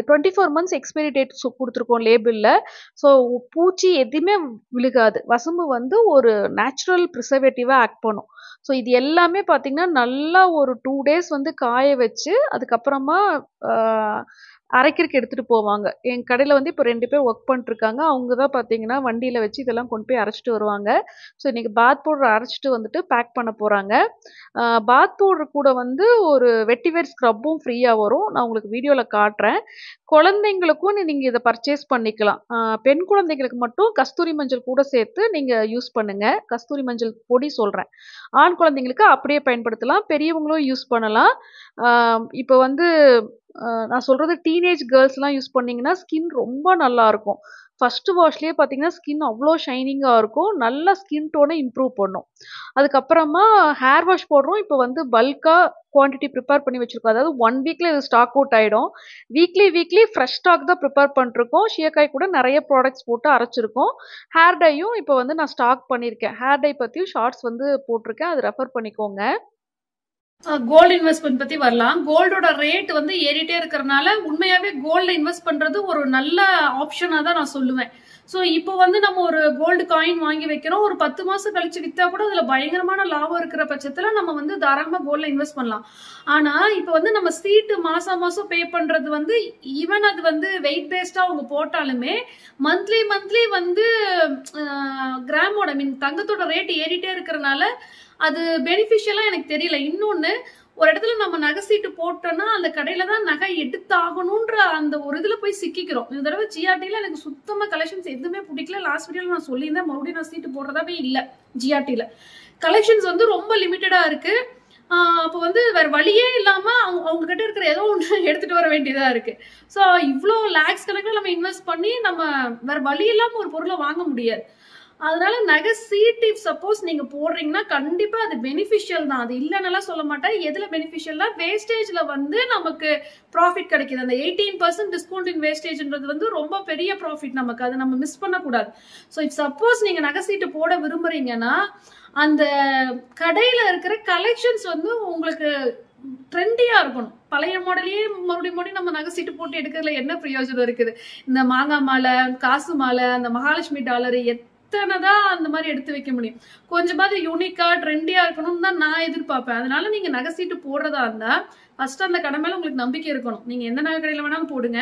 24 months எக்ஸ்பைரி டேட் கொடுத்துருக்கோம் லேபிளில். ஸோ பூச்சி எதுவுமே விழுகாது. வசம்பு வந்து ஒரு நேச்சுரல் ப்ரிசர்வேட்டிவாக ஆக்ட் பண்ணும். ஸோ இது எல்லாமே பார்த்தீங்கன்னா நல்லா ஒரு 2 days வந்து காய வச்சு அதுக்கப்புறமா அரைக்கிறதுக்கு எடுத்துகிட்டு போவாங்க. என் கடையில் வந்து இப்போ 2 பேர் ஒர்க் பண்ணிட்டுருக்காங்க. அவங்க தான் பார்த்தீங்கன்னா வண்டியில் வச்சு இதெல்லாம் கொண்டு போய் அரைச்சிட்டு வருவாங்க. ஸோ இன்றைக்கி பாத் பவுடர் அரைச்சிட்டு வந்துட்டு பேக் பண்ண போகிறாங்க. பாத் பவுடர் கூட வந்து ஒரு வெட்டிவேர் ஸ்க்ரப்பும் ஃப்ரீயாக வரும். நான் உங்களுக்கு வீடியோவில் காட்டுறேன். குழந்தைங்களுக்கும் நீங்கள் இதை பர்ச்சேஸ் பண்ணிக்கலாம். பெண் குழந்தைங்களுக்கு மட்டும் கஸ்தூரி மஞ்சள் கூட சேர்த்து நீங்கள் யூஸ் பண்ணுங்கள். கஸ்தூரி மஞ்சள் பொடி சொல்கிறேன். ஆண் குழந்தைங்களுக்கு அப்படியே பயன்படுத்தலாம். பெரியவங்களும் யூஸ் பண்ணலாம். இப்போ வந்து நான் சொல்கிறது டீனேஜ் கேர்ள்ஸ்லாம் யூஸ் பண்ணிங்கன்னா ஸ்கின் ரொம்ப நல்லாயிருக்கும். ஃபர்ஸ்ட் வாஷ்லேயே பார்த்தீங்கன்னா ஸ்கின் அவ்வளோ ஷைனிங்காக இருக்கும். நல்லா ஸ்கின் டோனை இம்ப்ரூவ் பண்ணும். அதுக்கப்புறமா ஹேர் வாஷ் போடுறோம். இப்போ வந்து பல்காக குவான்டிட்டி ப்ரிப்பேர் பண்ணி வச்சுருக்கோம். அதாவது 1 weekல இது ஸ்டாக் அவுட் ஆகிடும். வீக்லி ஃப்ரெஷ் ஸ்டாக் தான் ப்ரிப்பேர் பண்ணிருக்கோம். ஷியக்காய் கூட நிறைய ப்ராடக்ட்ஸ் போட்டு அரைச்சிருக்கோம். ஹேர் டையும் இப்போ வந்து நான் ஸ்டாக் பண்ணியிருக்கேன். ஹேர் டை பற்றியும் ஷார்ட்ஸ் வந்து போட்டிருக்கேன். அது ரெஃபர் பண்ணிக்கோங்க. கோல்டு இன்வெஸ்ட்மெண்ட் பத்தி வரலாம். கோல்டோட ரேட் வந்து ஏறிட்டே இருக்கிறதுனால உண்மையாவே கோல்ட்ல இன்வெஸ்ட் பண்றது ஒரு நல்ல ஆப்ஷனா தான் நான் சொல்லுவேன். ஸோ இப்போ வந்து நம்ம ஒரு கோல்டு காயின் வாங்கி வைக்கிறோம். ஒரு 10 மாசம் கழிச்சு வித்தா கூட அதுல பயங்கரமான லாபம் இருக்கிற பட்சத்துல நம்ம வந்து தாராளமா கோல்ட்ல இன்வெஸ்ட் பண்ணலாம். ஆனா இப்போ வந்து நம்ம சீட்டு மாசம் பே பண்றது வந்து ஈவன் அது வந்து வெயிட் பேஸ்டா அவங்க போட்டாலுமே மந்த்லி வந்து கிராமோட தங்கத்தோட ரேட் ஏறிட்டே இருக்கிறதுனால அது பெனிஃபிஷியலா எனக்கு தெரியல. இன்னொன்னு, ஒரு இடத்துல நம்ம நகை சீட்டு போட்டோம்னா அந்த கடையில தான் நகை எடுத்தாகணும்ன்ற அந்த ஒரு இதுல போய் சிக்கிக்கிறோம். இந்த தடவை ஜிஆர்டில எனக்கு சுத்தமா கலெக்ஷன்ஸ் எதுவுமே பிடிக்கல. லாஸ்ட் வீடியோல நான் சொல்லியிருந்தேன், மறுபடியும் நான் சீட்டு போடுறதாவே இல்ல. ஜிஆர்டில கலெக்ஷன்ஸ் வந்து ரொம்ப லிமிட்டடா இருக்கு. அப்போ வந்து வேற வழியே இல்லாம அவங்க கிட்ட இருக்கிற ஏதோ ஒன்று எடுத்துட்டு வர வேண்டியதா இருக்கு. ஸோ இவ்வளோ லேக்ஸ் கணக்கில் நம்ம இன்வெஸ்ட் பண்ணி நம்ம வேற வழி இல்லாம ஒரு பொருளை வாங்க முடியாது. அதனால நகை சீட்டு சப்போஸ் நீங்க போடுறீங்கன்னா கண்டிப்பா அது பெனிஃபிஷியல் தான். அது இல்லைன்னா சொல்ல மாட்டேன். எதுல பெனிஃபிஷியல்னா வேஸ்டேஜ்ல வந்து நமக்கு ப்ராஃபிட் கிடைக்குது. அந்த 18% டிஸ்கவுண்ட் இன் வேஸ்டேஜ்ன்றது வந்து ரொம்ப பெரிய ப்ராஃபிட் நமக்கு. அதை நம்ம மிஸ் பண்ணக்கூடாது. ஸோ இப் சப்போஸ் நீங்க நகை சீட்டு போட விரும்புறீங்கன்னா அந்த கடையில இருக்கிற கலெக்ஷன்ஸ் வந்து உங்களுக்கு ட்ரெண்டியா இருக்கணும். பழைய மாடலையே மறுபடியும் நம்ம நகை சீட்டு போட்டு எடுக்கிறதுல என்ன பிரயோஜனம் இருக்குது? இந்த மாங்காய் மாலை, காசு மாலை, அந்த மகாலட்சுமி டாலர் எத்தனைதான் அந்த மாதிரி எடுத்து வைக்க முடியும். கொஞ்சமாவது யூனிக்கா ட்ரெண்டியா இருக்கணும்னு தான் நான் எதிர்பார்ப்பேன். அதனால நீங்க நகை சீட்டு போடுறதா இருந்தா ஃபர்ஸ்ட் அந்த கடை மேல உங்களுக்கு நம்பிக்கை இருக்கணும். நீங்க எந்த நகை கடையில வேணாலும் போடுங்க.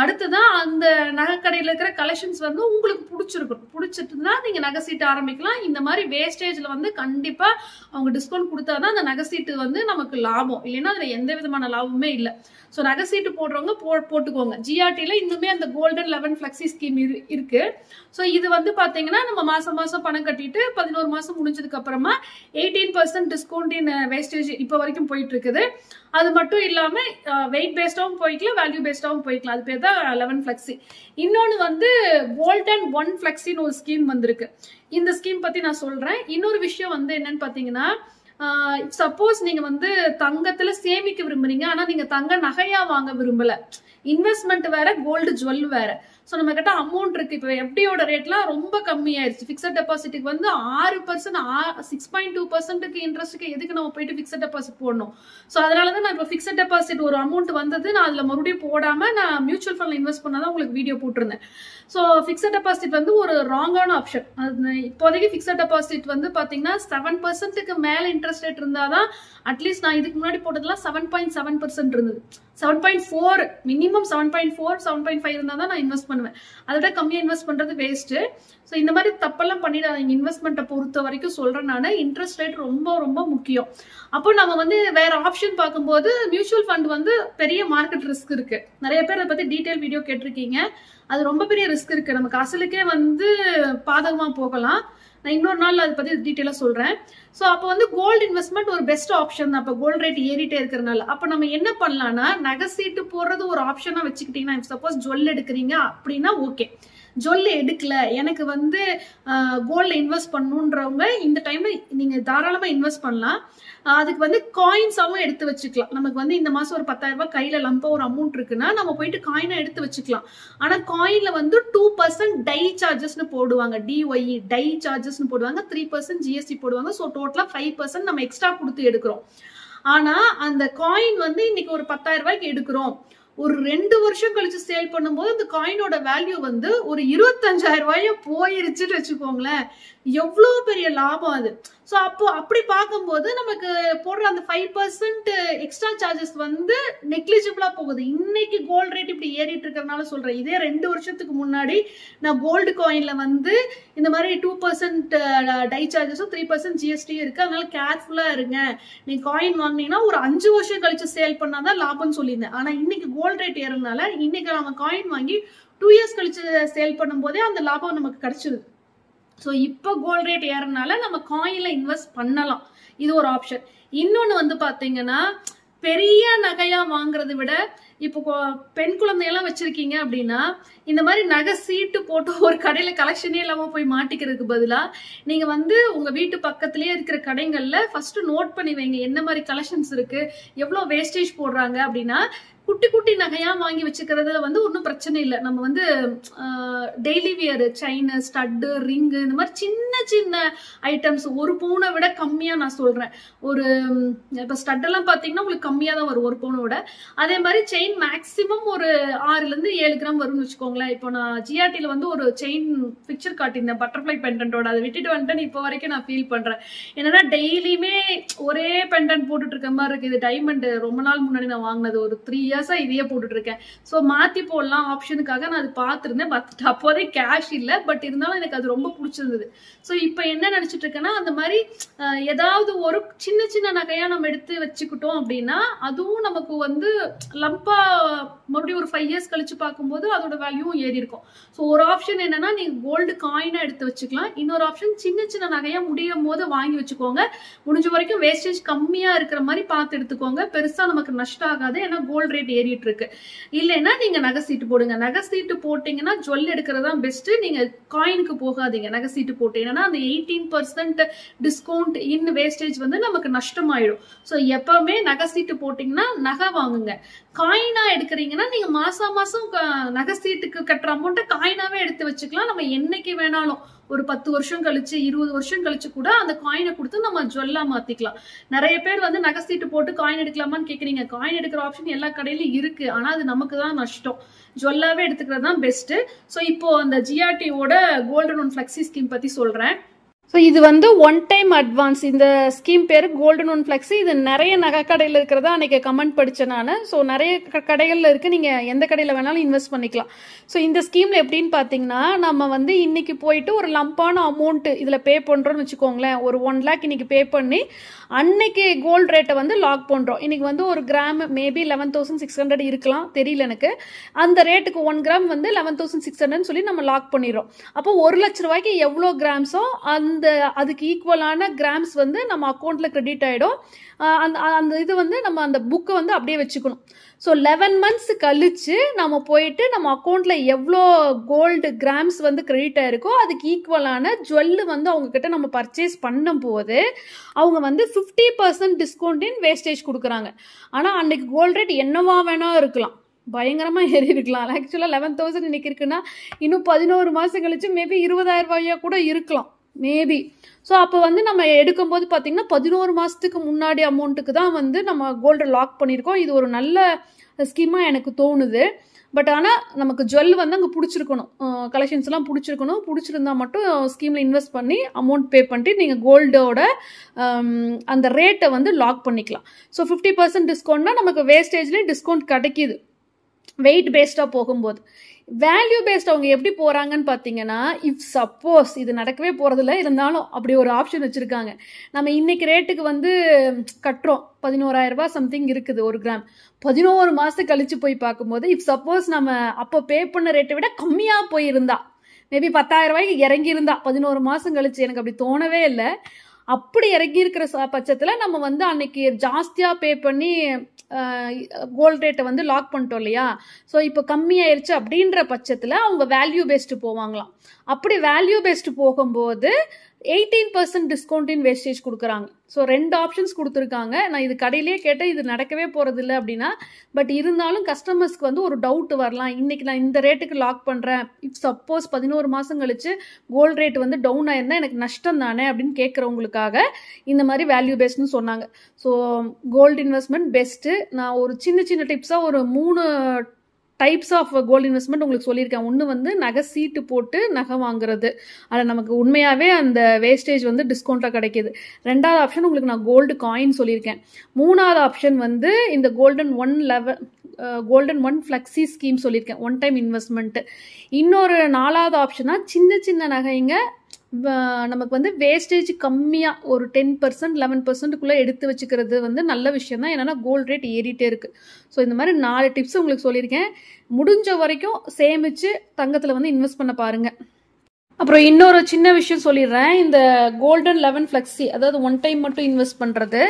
அடுத்துதான் அந்த நகை கடையில இருக்கிற கலெக்ஷன்ஸ் வந்து உங்களுக்கு பிடிச்சிருக்கணும். பிடிச்சிட்டுனா நீங்க நகை சீட்டு ஆரம்பிக்கலாம். இந்த மாதிரி வேஸ்டேஜ்ல வந்து கண்டிப்பா அவங்க டிஸ்கவுண்ட் கொடுத்தாதான் அந்த நகை சீட்டு வந்து நமக்கு லாபம். இல்லைன்னா அதுல எந்த விதமான லாபமே இல்லை. ஸோ நகை சீட்டு போடுறவங்க போட்டுக்கோங்க. ஜிஆர்டில இன்னுமே அந்த கோல்டன் 11 ஃபிளெக்ஸி ஸ்கீம் இருக்கு. ஸோ இது வந்து பாத்தீங்கன்னா நம்ம மாசம் பணம் கட்டிட்டு 11 மாசம் முடிஞ்சதுக்கு அப்புறமா 18% டிஸ்கவுண்ட் இன் வேஸ்டேஜ் இப்போ வரைக்கும் போயிட்டு இருக்குது. அது மட்டும் இல்லாம வெயிட் பேஸ்டாவும் போய்க்கலாம், வேல்யூ பேஸ்டாவும் போய்க்கலாம். அது பேர் தான் 11 Flexi. இன்னொன்னு வந்து கோல்டன் 1 Flexiன்னு ஒரு ஸ்கீம் வந்திருக்கு. இந்த ஸ்கீம் பத்தி நான் சொல்றேன். இன்னொரு விஷயம் வந்து என்னன்னு பாத்தீங்கன்னா, சப்போஸ் நீங்க வந்து தங்கத்துல சேமிக்க விரும்புறீங்க, ஆனா நீங்க தங்க நகையா வாங்க விரும்பல, இன்வெஸ்ட்மெண்ட் வேற, கோல்டு ஜுவல் வேற. ஸோ நம்ம கிட்ட அமௌண்ட் இருக்கு. இப்போ எஃப்டியோட ரேட்லாம் ரொம்ப கம்மியாயிருச்சு. ஃபிக்ஸட் டெபாசிட்டுக்கு வந்து 6%, 6.2% இன்ட்ரெஸ்ட்டுக்கு எதுக்கு நம்ம போயிட்டு ஃபிக்ஸட் டெபாசிட் போடணும்? ஸோ அதனால தான் நான் இப்போ ஃபிக்ஸட் டெபாசிட் ஒரு அமௌண்ட் வந்தது, நான் அதில் மறுபடியும் போடாம நான் மியூச்சுவல் ஃபண்ட்ல இன்வெஸ்ட் பண்ணாதான் உங்களுக்கு வீடியோ போட்டிருந்தேன். ஸோ ஃபிக்ஸட் டெபாசிட் வந்து ஒரு ராங்கான ஆப்ஷன். அது இப்போதைக்கு ஃபிக்ஸட் டெபாசிட் வந்து பாத்தீங்கன்னா 7%க்கு மேல இன்ட்ரெஸ்ட் ரேட் இருந்தாதான், அட்லீஸ்ட் நான் இதுக்கு முன்னாடி போட்டதெல்லாம் 7.7% இருந்தது. 7.4 மினிமம் 7.4 7.5 இருந்தா தான் நான் இன்வெஸ்ட் பண்ணுவேன். அதோட கம்மியா இன்வெஸ்ட் பண்றது வேஸ்ட். ஸோ இந்த மாதிரி தப்பெல்லாம் பண்ணிடாதீங்க. இன்வெஸ்ட்மெண்ட்டை பொறுத்த வரைக்கும் சொல்றேன் நான், இன்ட்ரெஸ்ட் ரேட் ரொம்ப ரொம்ப முக்கியம். அப்போ நம்ம வந்து வேற ஆப்ஷன் பார்க்கும்போது மியூச்சுவல் ஃபண்ட் வந்து பெரிய மார்க்கெட் ரிஸ்க் இருக்கு. நிறைய பேர் அதை பத்தி டீடைல் வீடியோ கேட்டிருக்கீங்க. அது ரொம்ப பெரிய ரிஸ்க் இருக்கு. நமக்கு அசலுக்கே வந்து பாதகமா போகலாம். நான் இன்னொரு நாள் அதை பத்தி டீட்டெயிலா சொல்றேன். ஸோ அப்போ வந்து கோல்டு இன்வெஸ்ட்மெண்ட் ஒரு பெஸ்ட் ஆப்ஷன் தான். அப்போ கோல்டு ரேட் ஏறிட்டே இருக்கிறனால அப்போ நம்ம என்ன பண்ணலாம்னா, நகை சீட்டு போடுறது ஒரு ஆப்ஷனா வச்சுக்கிட்டீங்கன்னா, சப்போஸ் ஜுவல் எடுக்கிறீங்க அப்படின்னா ஓகே. ஜுவல் எடுக்கல, எனக்கு வந்து கோல்ட்ல இன்வெஸ்ட் பண்ணணுன்றவங்க இந்த டைம்ல நீங்க தாராளமா இன்வெஸ்ட் பண்ணலாம். அதுக்கு வந்து காயின்ஸாவும் எடுத்து வச்சுக்கலாம். நமக்கு வந்து இந்த மாசம் ஒரு 10,000 ரூபாய் கையில லம்பா ஒரு அமௌண்ட் இருக்குன்னா நம்ம போயிட்டு காயினா எடுத்து வச்சுக்கலாம். ஆனா காயின்ல வந்து 2% டை சார்ஜஸ்னு போடுவாங்க. DYE டை சார்ஜஸ்னு போடுவாங்க. 3% GST போடுவாங்க. ஸோ டோட்டலா 5% நம்ம எக்ஸ்ட்ரா கொடுத்து எடுக்கிறோம். ஆனா அந்த காயின் வந்து இன்னைக்கு ஒரு 10,000 ரூபாய்க்கு எடுக்கிறோம், ஒரு 2 வருஷம் கழிச்சு சேல் பண்ணும்போது அந்த காயினோட வேல்யூ வந்து ஒரு 25,000 ரூபாய போயிருச்சுன்னு வச்சுக்கோங்களேன். எவ்வளவு பெரிய லாபம் அது. சோ அப்போ அப்படி பார்க்கும்போது நமக்கு போடுற அந்த 5% எக்ஸ்ட்ரா சார்ஜஸ் வந்து நெக்லிஜிபிளா போகுது. இன்னைக்கு கோல்டு ரேட் இப்படி ஏறிட்டு இருக்கிறதுனால சொல்றேன். இதே 2 வருஷத்துக்கு முன்னாடி நான் கோல்டு காயின்ல வந்து இந்த மாதிரி 2% டை சார்ஜஸும் 3% GST இருக்கு. அதனால கேர்ஃபுல்லா இருங்க. நீங்க காயின் வாங்கினீங்கன்னா ஒரு 5 வருஷம் கழிச்சு சேல் பண்ணாதான் லாபம்னு சொல்லியிருந்தேன். ஆனா இன்னைக்கு கோல்டு ரேட் ஏறதுனால இன்னைக்கு நம்ம காயின் வாங்கி 2 இயர்ஸ் கழிச்சு சேல் பண்ணும் போதே அந்த லாபம் நமக்கு கிடைச்சிருது. ஸோ இப்போ கோல்டு ரேட் ஏறனால நம்ம காயின்ல இன்வெஸ்ட் பண்ணலாம். இது ஒரு ஆப்ஷன். இன்னொன்னு வந்து பாத்தீங்கன்னா, பெரிய நகையா வாங்குறதை விட இப்போ பெண் குழந்தையெல்லாம் வச்சிருக்கீங்க அப்படின்னா, இந்த மாதிரி நகை சீட்டு போட்டு ஒரு கடையில கலெக்ஷனே இல்லாம போய் மாட்டிக்கிறதுக்கு பதிலா நீங்க வந்து உங்க வீட்டு பக்கத்திலேயே இருக்கிற கடைகள்ல ஃபர்ஸ்ட் நோட் பண்ணி வைங்க, என்ன மாதிரி கலெக்ஷன்ஸ் இருக்கு, எவ்வளவு வேஸ்டேஜ் போடுறாங்க அப்படின்னா. குட்டி குட்டி நகையா வாங்கி வச்சுக்கிறதுல வந்து ஒன்றும் பிரச்சனை இல்லை. நம்ம வந்து daily wear chain, stud, ring, இந்த மாதிரி சின்ன சின்ன ஐட்டம்ஸ் ஒரு பவுனை விட கம்மியா நான் சொல்றேன். ஒரு இப்போ ஸ்டட் எல்லாம் பாத்தீங்கன்னா உங்களுக்கு கம்மியா தான் வரும் ஒரு பவுனை விட. அதே மாதிரி செயின் மேக்சிமம் ஒரு 6 to 7 கிராம் வரும்னு வச்சுக்கோங்களேன். இப்போ நான் GRTல வந்து ஒரு செயின் பிக்சர் காட்டியிருந்தேன் பட்டர்ஃபிளை பெண்டன்டோட. அதை விட்டுட்டு வந்துட்டு இப்போ வரைக்கும் நான் ஃபீல் பண்றேன். என்னன்னா டெய்லியுமே ஒரே பெண்டன்ட் போட்டுட்டு இருக்க மாதிரி இருக்கு. இது டைமண்ட் ரொம்ப நாள் முன்னாடி நான் வாங்கினது, ஒரு 3 years இதையே போட்டுட்டு இருக்கேன். சோ மாத்தி போடலாம் ஆப்ஷனுக்காக நான் அது பாத்துருந்தேன். பட் அப்போதே கேஷ் இல்ல. பட் இருந்தாலும் எனக்கு அது ரொம்ப பிடிச்சிருந்தது. சோ இப்ப என்ன நினைச்சிட்டு இருக்கேன்னா, அந்த மாதிரி ஏதாவது ஒரு சின்ன சின்ன நகையா நம்ம எடுத்து வச்சுக்கிட்டோம் அப்படின்னா அதுவும் நமக்கு வந்து லம்பா மறுபடியும் ஒரு 5 years கழிச்சு பார்க்கும்போது அதோட வேல்யூவும் ஏறி இருக்கும். சோ ஒரு ஆப்ஷன் என்னன்னா, நீங்க கோல்டு காயினா எடுத்து வச்சுக்கலாம். இன்னொரு ஆப்ஷன் சின்ன சின்ன நகையா முடியும் போது வாங்கி வச்சுக்கோங்க. முடிஞ்ச வரைக்கும் வேஸ்டேஜ் கம்மியா இருக்கிற மாதிரி பார்த்து எடுத்துக்கோங்க. பெருசா நமக்கு நஷ்டம் ஆகாது. ஏன்னா கோல்டு ரேட் ஏறிட்டு இருக்கு. இல்லைன்னா நீங்க நகை சீட்டு போடுங்க. நகை சீட்டு போட்டீங்கன்னா ஜுவல் எடுக்கிறதா பெஸ்ட். நீங்க காயினுக்கு போகாதீங்க. நகை சீட்டு போட்டீங்கன்னா அந்த 18% டிஸ்கவுண்ட் இன் வேஸ்டேஜ் வந்து நமக்கு நஷ்டமாயிடும். சோ எப்பவுமே நகை சீட்டு போட்டீங்கன்னா நகை வாங்குங்க. காயினா எடுக்கிறீங்கன்னா நீங்க மாசம் மாசம் நகை சீட்டுக்கு கட்டுற அமௌண்ட்டை காயினாவே எடுத்து வச்சுக்கலாம். நம்ம என்னைக்கு வேணாலும் ஒரு 10 வருஷம் கழிச்சு 20 வருஷம் கழிச்சு கூட அந்த காயினை கொடுத்து நம்ம ஜுவல்லா மாத்திக்கலாம். நிறைய பேர் வந்து நகை சீட்டு போட்டு காயின் எடுக்கலாமான்னு கேக்குறீங்க. காயின் எடுக்கிற ஆப்ஷன் எல்லா கடையிலும் இருக்கு. ஆனா அது நமக்கு தான் நஷ்டம். ஜுவல்லாவே எடுத்துக்கிறது தான் பெஸ்ட். சோ இப்போ அந்த GRTயோட கோல்டன் 1 Flexi ஸ்கீம் பத்தி சொல்றேன். ஸோ இது வந்து 1 time அட்வான்ஸ். இந்த ஸ்கீம் பேரு கோல்டன் 1 Flexi. இது நிறைய நகை கடையில் இருக்கிறதா அன்னைக்கு கமெண்ட் படிச்சேன் நான். ஸோ நிறைய கடைகள்ல இருக்கு. நீங்க எந்த கடையில வேணாலும் இன்வெஸ்ட் பண்ணிக்கலாம். ஸோ இந்த ஸ்கீம்ல எப்படின்னு பாத்தீங்கன்னா, நம்ம வந்து இன்னைக்கு போயிட்டு ஒரு லம்பான அமௌண்ட் இதுல பே பண்றோம்னு வச்சுக்கோங்களேன். ஒரு 1 lakh இன்னைக்கு பே பண்ணி அன்னைக்கு கோல்டு ரேட்டை வந்து லாக் பண்றோம். இன்னைக்கு வந்து ஒரு கிராம் மேபி 11,600 இருக்கலாம், தெரியல எனக்கு. அந்த ரேட்டுக்கு 1 கிராம் வந்து 11,600 சொல்லி நம்ம லாக் பண்ணிடுறோம். அப்போ 1 லட்ச ரூபாய்க்கு எவ்வளவு கிராம்ஸோ அந்த அதுக்கு ஈக்குவலான கிராம்ஸ் வந்து நம்ம அக்கௌண்ட்ல கிரெடிட் ஆயிடும். அந்த இது வந்து நம்ம அந்த புக்கை வந்து அப்படியே வச்சுக்கணும். ஸோ 11 months கழிச்சு நம்ம போயிட்டு நம்ம அக்கௌண்ட்ல எவ்வளோ கோல்டு கிராம்ஸ் வந்து கிரெடிட் ஆயிருக்கோ அதுக்கு ஈக்குவலான ஜுவல்லு வந்து அவங்க கிட்ட நம்ம பர்ச்சேஸ் பண்ணும்போது அவங்க வந்து 50% டிஸ்கவுண்ட் இன் வேஸ்டேஜ் கொடுக்குறாங்க. ஆனால் அன்னைக்கு கோல்டு ரேட் என்னவா வேணா இருக்கலாம், பயங்கரமா ஏறி இருக்கலாம். ஆக்சுவலா 11,000 இன்னைக்கு இருக்குன்னா இன்னும் 11 மாசம் கழிச்சு மேபி 20,000 ரூபாயா கூட இருக்கலாம் மேபி. ஸோ அப்போ வந்து நம்ம எடுக்கும்போது பார்த்தீங்கன்னா 11 மாசத்துக்கு முன்னாடி அமௌண்ட்டுக்கு தான் வந்து நம்ம கோல்டை லாக் பண்ணியிருக்கோம். இது ஒரு நல்ல ஸ்கீமா எனக்கு தோணுது. பட் ஆனால் நமக்கு ஜுவல் வந்து அங்கே பிடிச்சிருக்கணும், கலெக்ஷன்ஸ்லாம் பிடிச்சிருக்கணும். பிடிச்சிருந்தா மட்டும் ஸ்கீமில் இன்வெஸ்ட் பண்ணி அமௌண்ட் பே பண்ணிட்டு நீங்கள் கோல்டோட அந்த ரேட்டை வந்து லாக் பண்ணிக்கலாம். ஸோ 50% டிஸ்கவுண்ட்னா நமக்கு வேஸ்டேஜ்லேயும் டிஸ்கவுண்ட் கிடைக்கிது வெயிட் பேஸ்டாக போகும்போது. வேல்யூ பேஸ்ட் அவங்க எப்படி போகிறாங்கன்னு பார்த்தீங்கன்னா, இஃப் சப்போஸ் இது நடக்கவே போகிறதில்ல, இருந்தாலும் அப்படி ஒரு ஆப்ஷன் வச்சுருக்காங்க. நம்ம இன்னைக்கு ரேட்டுக்கு வந்து கட்டுறோம், 11,000 ரூபாய் சம்திங் இருக்குது ஒரு கிராம். 11 மாதம் கழிச்சு போய் பார்க்கும்போது இஃப் சப்போஸ் நம்ம அப்போ பே பண்ண ரேட்டை விட கம்மியாக போயிருந்தா, மேபி 10,000 ரூபாய்க்கு இறங்கியிருந்தா 11 மாதம் கழிச்சு, எனக்கு அப்படி தோணவே இல்லை. அப்படி இறங்கி இருக்கிற பட்சத்தில் நம்ம வந்து அன்னைக்கு ஜாஸ்தியாக பே பண்ணி கோல்ட் ரேட்டை வந்து லாக் பண்ணிட்டோம் இல்லையா. ஸோ இப்போ கம்மியாயிருச்சு அப்படின்ற பட்சத்தில் அவங்க வேல்யூ பேஸ்டு போவாங்களாம். அப்படி வேல்யூ பேஸ்டு போகும்போது 18% டிஸ்கவுண்ட் இன் வேஸ்டேஜ் கொடுக்குறாங்க. ஸோ 2 ஆப்ஷன்ஸ் கொடுத்துருக்காங்க. நான் இது கடையிலேயே கேட்டேன், இது நடக்கவே போகிறதில்ல அப்படின்னா. பட் இருந்தாலும் கஸ்டமர்ஸ்க்கு வந்து ஒரு டவுட் வரலாம், இன்னைக்கு நான் இந்த ரேட்டுக்கு லாக் பண்ணுறேன், இஃப் சப்போஸ் 11 மாதம் கழிச்சு கோல்ட் ரேட் வந்து டவுன் ஆயிருந்தா எனக்கு நஷ்டம் தானே அப்படின்னு கேட்குறவங்களுக்காக இந்த மாதிரி வேல்யூ பேஸ்ட்னு சொன்னாங்க. So gold investment best. நான் ஒரு சின்ன சின்ன டிப்ஸாக ஒரு 3 டைப்ஸ் ஆஃப் கோல்டு இன்வெஸ்ட்மெண்ட் உங்களுக்கு சொல்லியிருக்கேன். ஒன்று வந்து நகை சீட்டு போட்டு நகை வாங்குறது, அதில் நமக்கு உண்மையாகவே அந்த வேஸ்டேஜ் வந்து டிஸ்கவுண்ட்டாக கிடைக்கிது. 2வது ஆப்ஷன் உங்களுக்கு நான் கோல்டு காயின் சொல்லியிருக்கேன். 3வது ஆப்ஷன் வந்து இந்த கோல்டன் ஒன் ஃப்ளெக்ஸி ஸ்கீம் சொல்லியிருக்கேன், ஒன் டைம் இன்வெஸ்ட்மெண்ட்டு. இன்னொரு 4வது ஆப்ஷனாக சின்ன சின்ன நகைங்க நமக்கு வந்து வேஸ்டேஜ் கம்மியாக ஒரு 10% 11%க்குள்ளே எடுத்து வச்சுக்கிறது வந்து நல்ல விஷயம் தான். ஏன்னா கோல்ட் ரேட் ஏறிட்டே இருக்குது. ஸோ இந்த மாதிரி 4 டிப்ஸ் உங்களுக்கு சொல்லியிருக்கேன். முடிஞ்ச வரைக்கும் சேமித்து தங்கத்தில் வந்து இன்வெஸ்ட் பண்ண பாருங்கள். அப்புறம் இன்னொரு சின்ன விஷயம் சொல்லிடுறேன். இந்த கோல்டன் 11 ஃப்ளெக்ஸி, அதாவது ஒன் டைம் மட்டும் இன்வெஸ்ட் பண்ணுறது,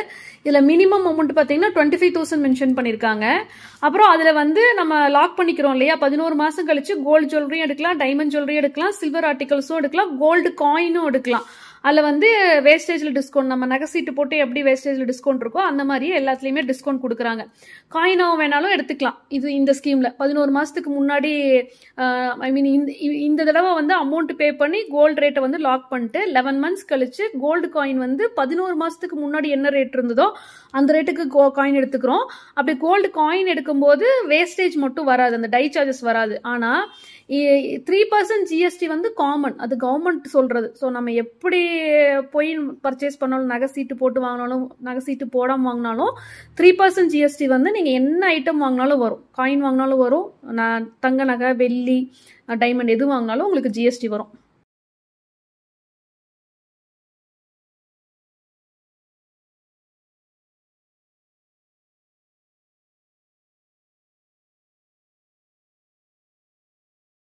இதில் மினிமம் அமௌண்ட் பார்த்தீங்கன்னா 25,000 மென்ஷன் பண்ணியிருக்காங்க. அப்புறம் அதில் வந்து நம்ம லாக் பண்ணிக்கிறோம் இல்லையா, 11 மாதம் கழிச்சு கோல்டு ஜுவல்லரியும் எடுக்கலாம், டைமண்ட் ஜுவல்லரியும் எடுக்கலாம், சில்வர் ஆர்டிகல்ஸும் எடுக்கலாம், கோல்டு காயினும் எடுக்கலாம். அதில் வந்து வேஸ்டேஜில் டிஸ்கவுண்ட், நம்ம நகை சீட்டு போட்டு எப்படி வேஸ்டேஜில் டிஸ்கவுண்ட் இருக்கோ அந்த மாதிரியே எல்லாத்துலேயுமே டிஸ்கவுண்ட் கொடுக்குறாங்க. காயினாக வேணாலும் எடுத்துக்கலாம். இந்த ஸ்கீமில் 11 மாதத்துக்கு முன்னாடி ஐ மீன் இந்த தடவை வந்து அமௌண்ட் பே பண்ணி கோல்டு ரேட்டை வந்து லாக் பண்ணிட்டு 11 months கழிச்சு கோல்டு காயின் வந்து 11 மாதத்துக்கு முன்னாடி என்ன ரேட் இருந்ததோ அந்த ரேட்டுக்கு காயின் எடுத்துக்கிறோம். அப்படி கோல்டு காயின் எடுக்கும்போது வேஸ்டேஜ் மட்டும் வராது, அந்த டை சார்ஜஸ் வராது. ஆனால் 3% ஜிஎஸ்டி வந்து காமன், அது கவர்மெண்ட் சொல்கிறது. ஸோ நம்ம எப்படி போய் பர்ச்சேஸ் பண்ணாலும், நகை சீட்டு போட்டு வாங்கினாலும், நகை சீட்டு போடாமல் வாங்கினாலும் 3% ஜிஎஸ்டி வந்து நீங்கள் என்ன ஐட்டம் வாங்கினாலும் வரும். காயின் வாங்கினாலும் வரும், தங்க நகை, வெள்ளி, டைமண்ட் எது வாங்கினாலும் உங்களுக்கு ஜிஎஸ்டி வரும்.